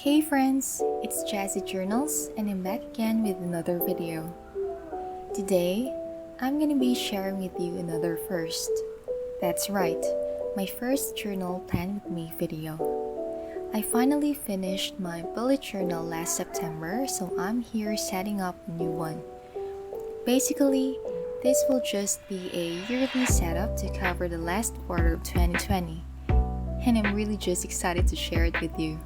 Hey friends, it's Jasie Journals and I'm back again with another video. Today, I'm gonna be sharing with you another first. That's right, my first journal plan with me video. I finally finished my bullet journal last September, so I'm here setting up a new one. Basically, this will just be a yearly setup to cover the last quarter of 2020, and I'm really just excited to share it with you.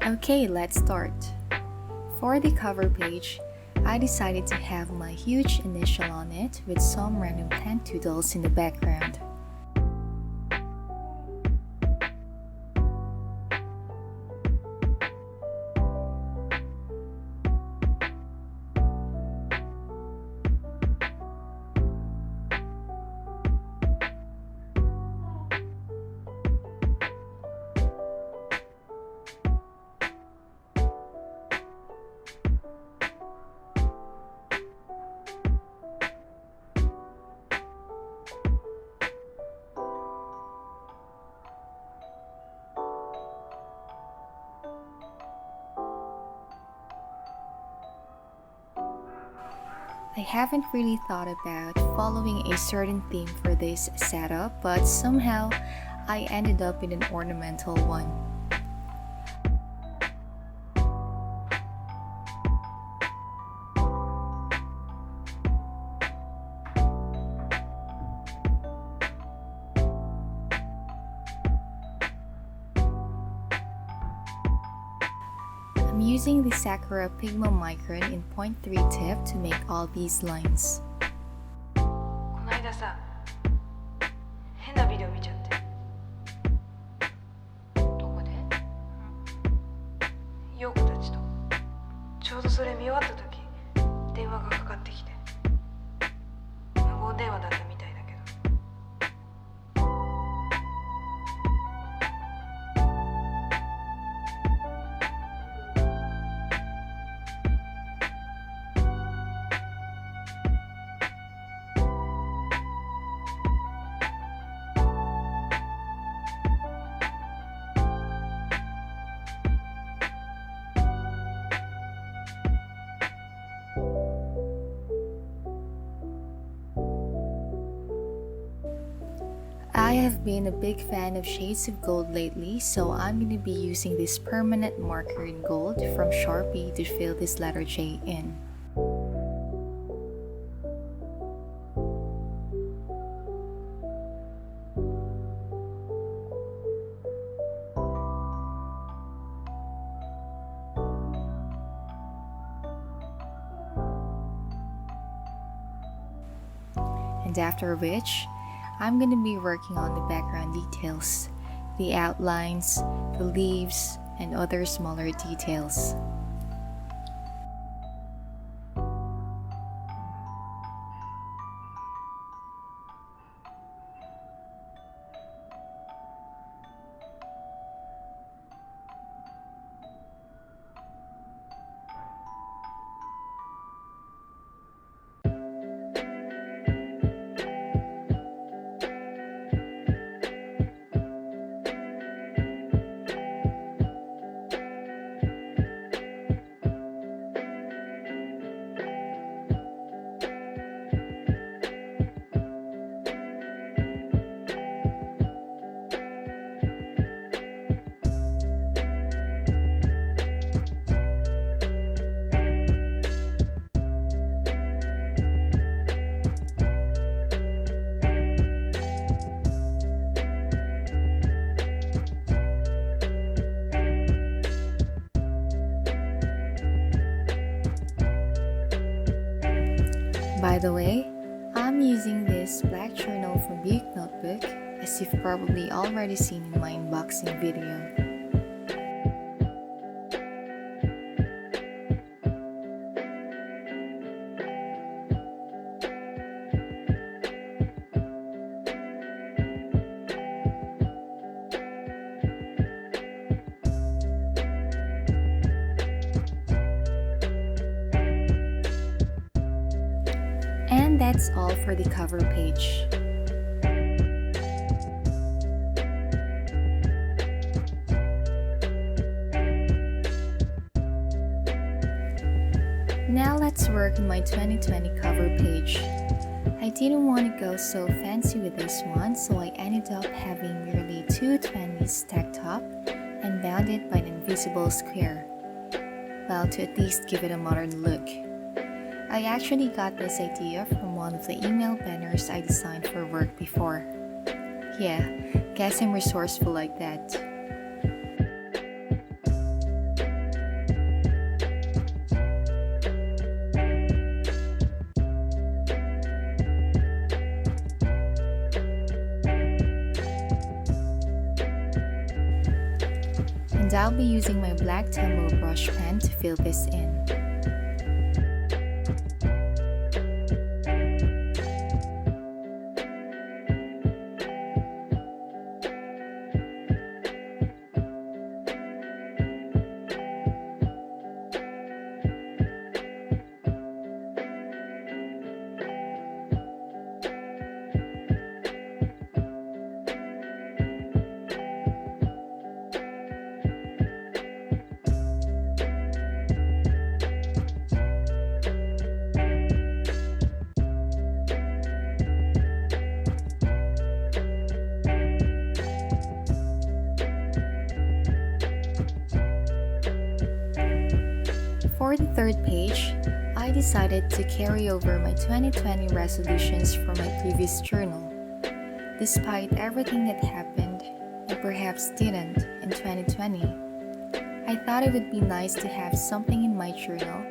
Okay, let's start. For the cover page, I decided to have my huge initial on it with some random plant doodles in the background. I haven't really thought about following a certain theme for this setup, but somehow I ended up in an ornamental one. I'm using the Sakura Pigma Micron in 0.3 tip to make all these lines. この間さ、変なビデオ見ちゃって。どこで？陽子たちと。ちょうどそれ見終わった時、電話がかかってきて。無言電話だったみたいだけど。I have been a big fan of shades of gold lately, so I'm going to be using this permanent marker in gold from Sharpie to fill this letter J in. And after which, I'm going to be working on the background details, the outlines, the leaves, and other smaller details. By the way, I'm using this black journal from Buke Notebook, as you've probably already seen in my unboxing video. And that's all for the cover page. let's work on my 2020 cover page. I didn't want to go so fancy with this one, so I ended up having merely two 20s stacked up and bounded by an invisible square. Well, to at least give it a modern look. I actually got this idea from one of the email banners I designed for work before. Yeah, guess I'm resourceful like that. And I'll be using my black Tembo brush pen to fill this in. For the third page, I decided to carry over my 2020 resolutions from my previous journal. Despite everything that happened, and perhaps didn't, in 2020, I thought it would be nice to have something in my journal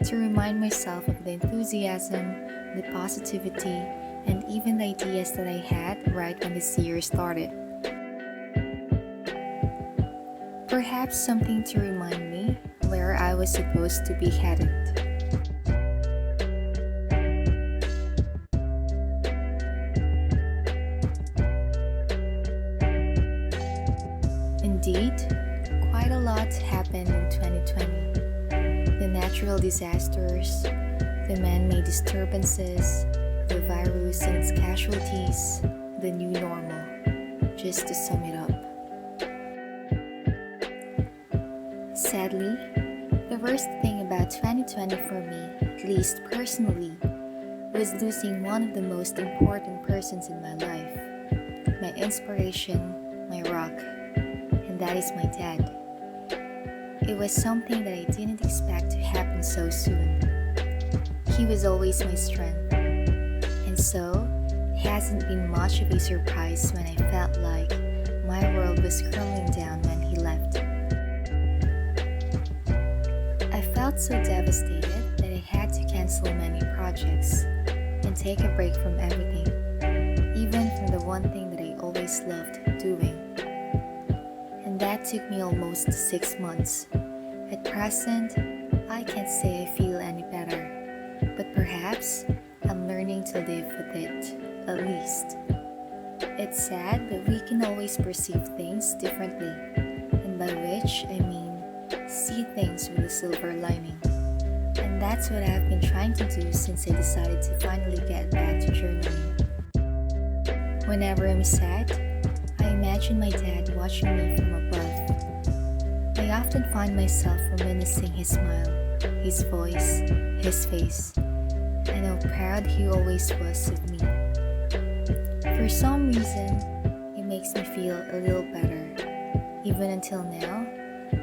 to remind myself of the enthusiasm, the positivity, and even the ideas that I had right when this year started. Perhaps something to remind me where I was supposed to be headed. Indeed, quite a lot happened in 2020. The natural disasters, the man-made disturbances, the virus and its casualties, the new normal, just to sum it up. Sadly, the worst thing about 2020 for me, at least personally, was losing one of the most important persons in my life. My inspiration, my rock, and that is my dad. It was something that I didn't expect to happen so soon. He was always my strength, and so it hasn't been much of a surprise when I felt like my world was crumbling down when he left. I felt so devastated that I had to cancel many projects and take a break from everything, even from the one thing that I always loved doing. And that took me almost 6 months. At present, I can't say I feel any better, but perhaps I'm learning to live with it, at least. It's sad, but we can always perceive things differently, and by which I mean see things with a silver lining. And that's what I've been trying to do since I decided to finally get back to journaling. Whenever I'm sad, I imagine my dad watching me from above. I often find myself reminiscing his smile, his voice, his face, and how proud he always was of me. For some reason, it makes me feel a little better. Even until now,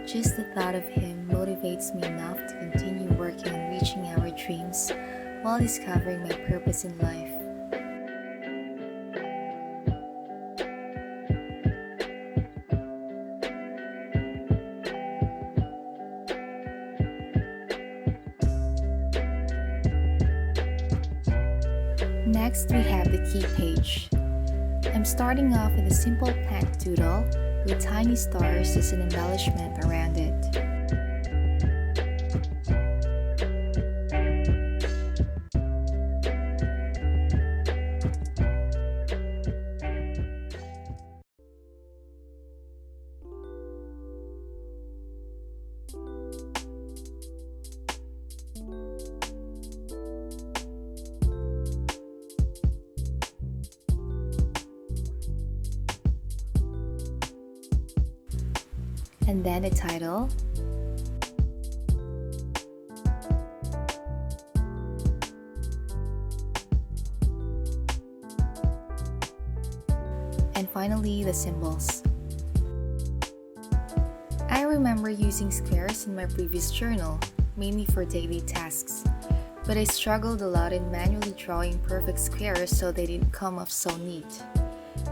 just the thought of him motivates me enough to continue working on reaching our dreams while discovering my purpose in life. Next, we have the key page. I'm starting off with a simple plant doodle with tiny stars as an embellishment around it. And then the title. finally the symbols. I remember using squares in my previous journal, mainly for daily tasks, but I struggled a lot in manually drawing perfect squares so they didn't come off so neat.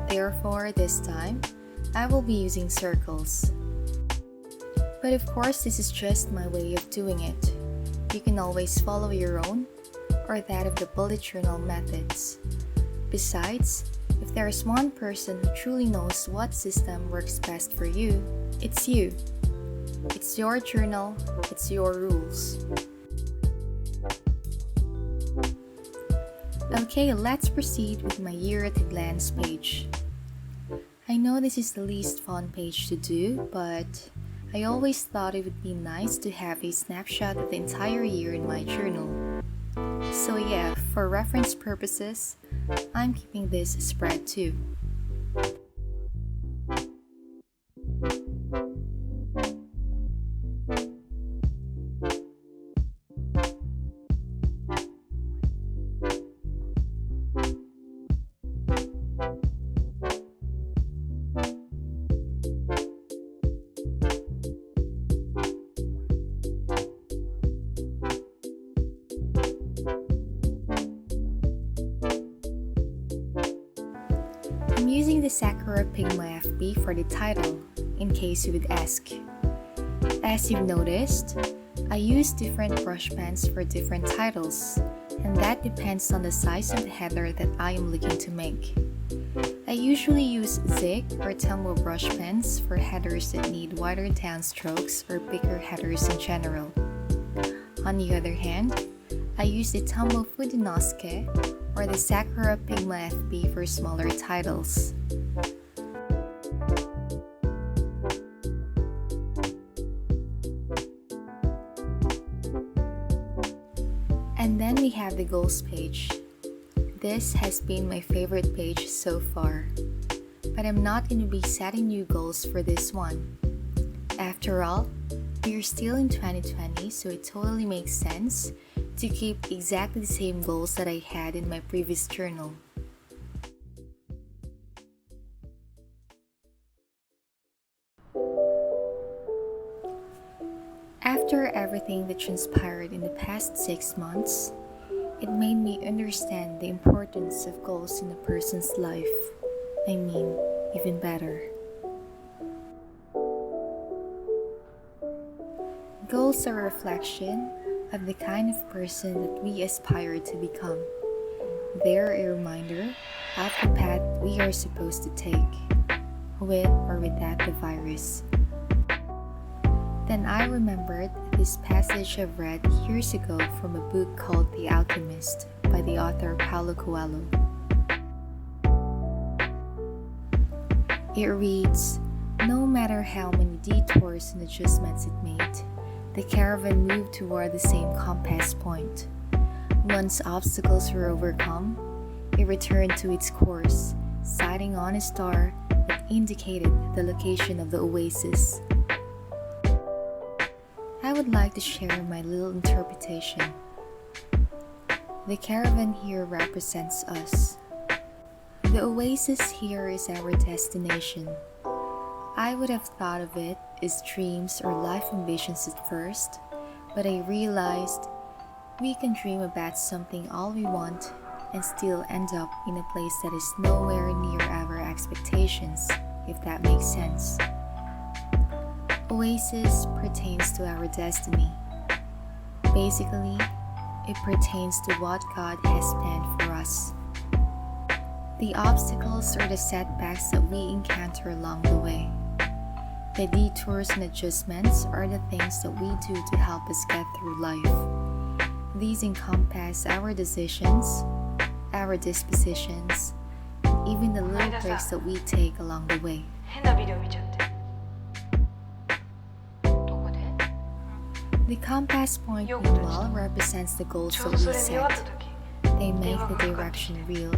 Therefore, this time, I will be using circles. But of course, this is just my way of doing it. You can always follow your own or that of the bullet journal methods. Besides, if there is one person who truly knows what system works best for you, it's you. It's your journal, it's your rules. Okay, let's proceed with my year at a glance page. I know this is the least fun page to do, but I always thought it would be nice to have a snapshot of the entire year in my journal. So yeah, for reference purposes, I'm keeping this spread too. I'm using the Sakura Pigma FB for the title, in case you would ask. As you've noticed, I use different brush pens for different titles, and that depends on the size of the header that I am looking to make. I usually use Zig or Tombow brush pens for headers that need wider down strokes or bigger headers in general. On the other hand, I use the Tombow Fudinosuke or the Sakura Pigma FB for smaller titles. And then we have the goals page. This has been my favorite page so far, but I'm not going to be setting new goals for this one. After all, we are still in 2020, so it totally makes sense to keep exactly the same goals that I had in my previous journal. After everything that transpired in the past 6 months, it made me understand the importance of goals in a person's life. I mean, even better. Goals are a reflection of the kind of person that we aspire to become. They're a reminder of the path we are supposed to take, with or without the virus. Then I remembered this passage I've read years ago from a book called The Alchemist by the author Paulo Coelho. It reads, "No matter how many detours and adjustments it made, the caravan moved toward the same compass point. Once obstacles were overcome, it returned to its course, sighting on a star that indicated the location of the oasis." I would like to share my little interpretation. The caravan here represents us. The oasis here is our destination. I would have thought of it as dreams or life ambitions at first, but I realized we can dream about something all we want and still end up in a place that is nowhere near our expectations, if that makes sense. Oasis pertains to our destiny. Basically, it pertains to what God has planned for us. The obstacles or the setbacks that we encounter along the way. The detours and adjustments are the things that we do to help us get through life. These encompass our decisions, our dispositions, even the little breaks that we take along the way. 変なビデオ見ちゃって。どこで？ The compass point meanwhile represents the goals ちょ that うど we それ見終わった set. 時、 They make the direction real,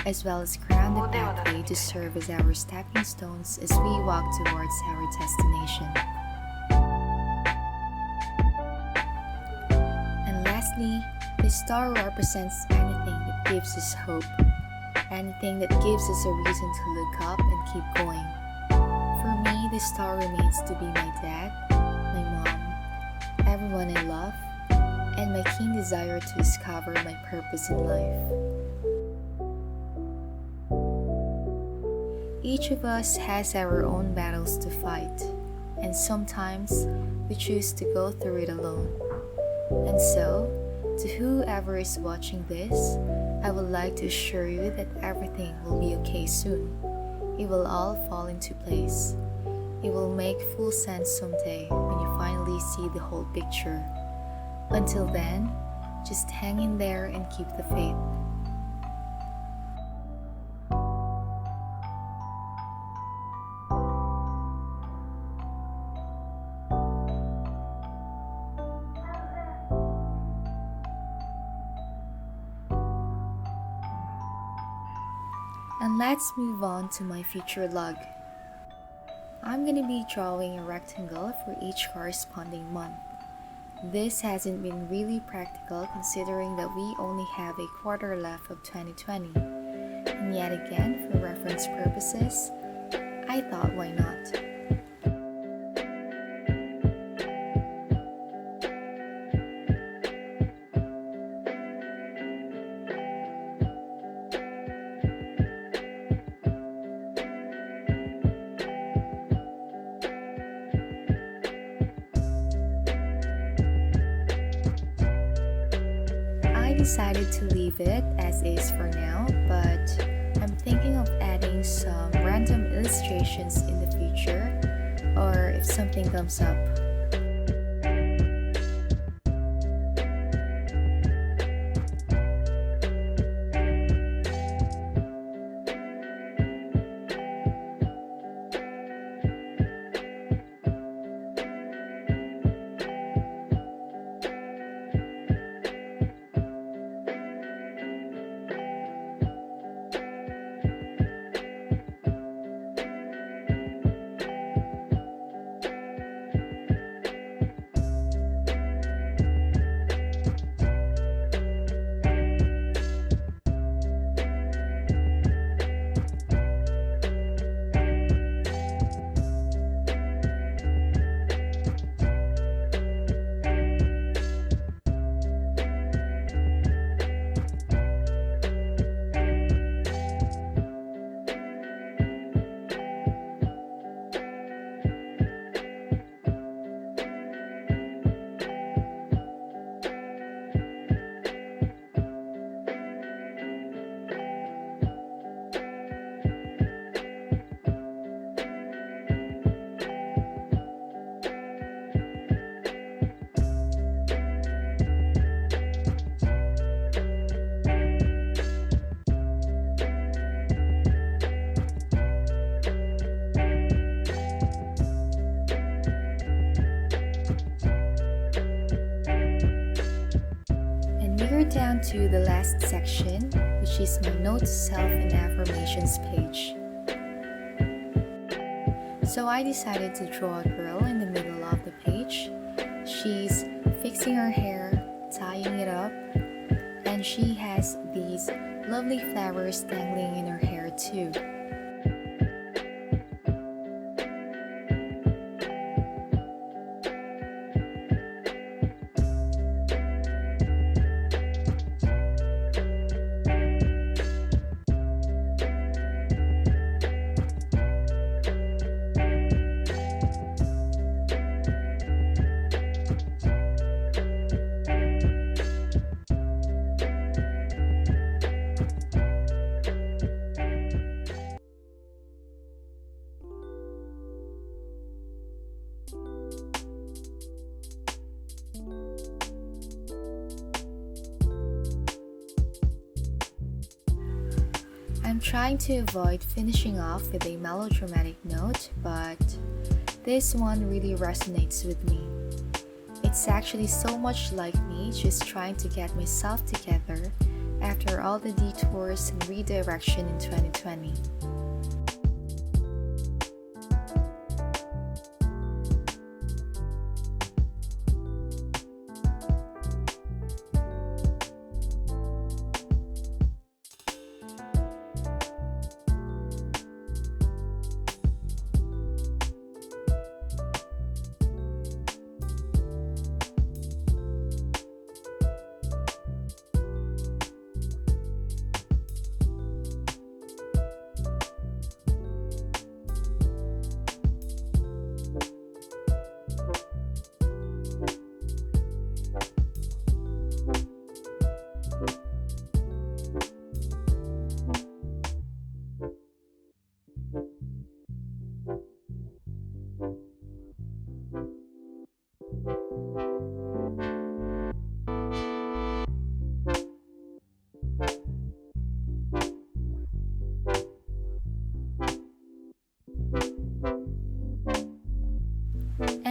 as well as crown the pathway to serve as our stepping stones as we walk towards our destination. And lastly, the star represents anything that gives us hope. anything that gives us a reason to look up and keep going. For me, the star remains to be my dad, my mom, everyone I love, and my keen desire to discover my purpose in life. Each of us has our own battles to fight, and sometimes we choose to go through it alone. And so, to whoever is watching this, I would like to assure you that everything will be okay soon. It will all fall into place. It will make full sense someday when you finally see the whole picture. Until then, just hang in there and keep the faith. And let's move on to my future log. I'm gonna be drawing a rectangle for each corresponding month. This hasn't been really practical considering that we only have a quarter left of 2020. And yet again, for reference purposes, I thought why not? I decided to leave it as is for now, but I'm thinking of adding some random illustrations in the future, or if something comes up. We're down to the last section, which is my note to self and affirmations page. So I decided to draw a girl in the middle of the page. She's fixing her hair, tying it up, and she has these lovely flowers dangling in her hair too. I'm trying to avoid finishing off with a melodramatic note, but this one really resonates with me. It's actually so much like me just trying to get myself together after all the detours and redirection in 2020.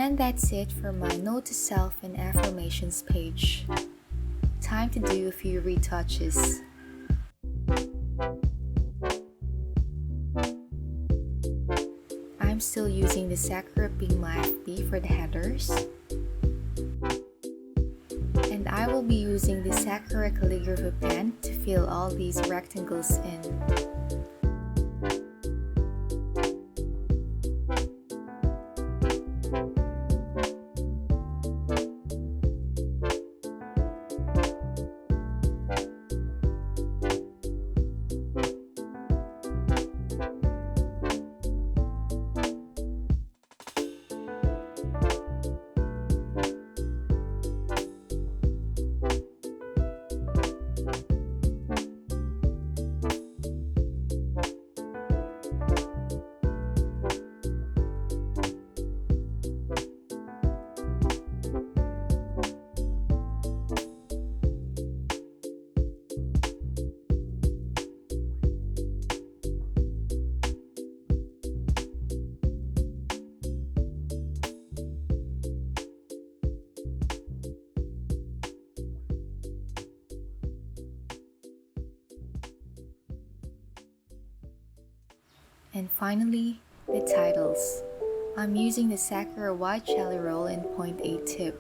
And that's it for my note to self and affirmations page. Time to do a few retouches. I'm still using the Sakura Pink My FB for the headers. And I will be using the Sakura calligraphy pen to fill all these rectangles in. And finally, the titles. I'm using the Sakura White Jelly Roll in 0.8 tip.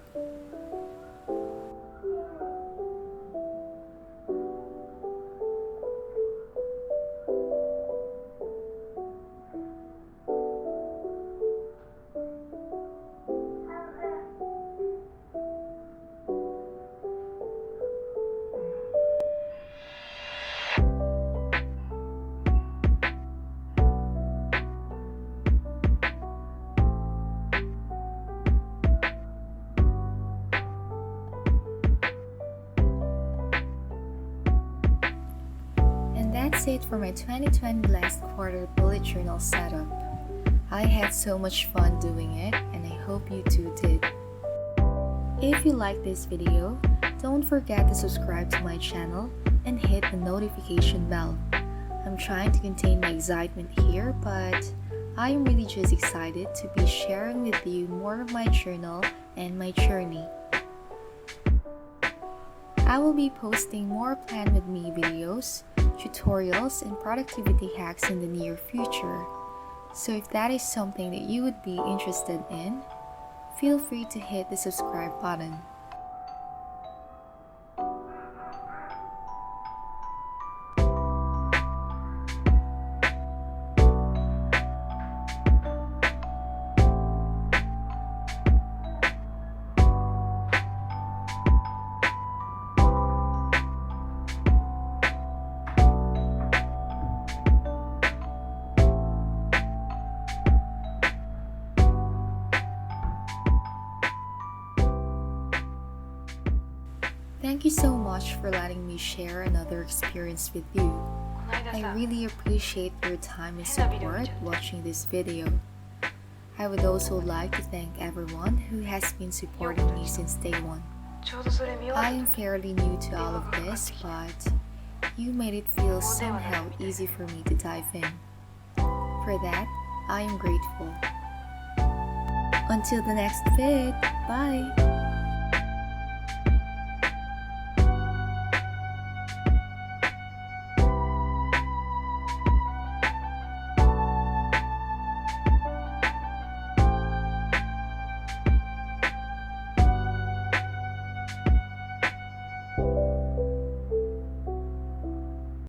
That's it for my 2020 last quarter bullet journal setup. I had so much fun doing it, and I hope you too did. If you like this video, don't forget to subscribe to my channel and hit the notification bell. I'm trying to contain my excitement here, but I am really just excited to be sharing with you more of my journal and my journey. I will be posting more Plan With Me videos, tutorials, and productivity hacks in the near future. So if that is something that you would be interested in, feel free to hit the subscribe button. Thank you so much for letting me share another experience with you. I really appreciate your time and support watching this video. I would also like to thank everyone who has been supporting me since day one. I am fairly new to all of this, but you made it feel somehow easy for me to dive in. For that, I am grateful. Until the next vid, bye!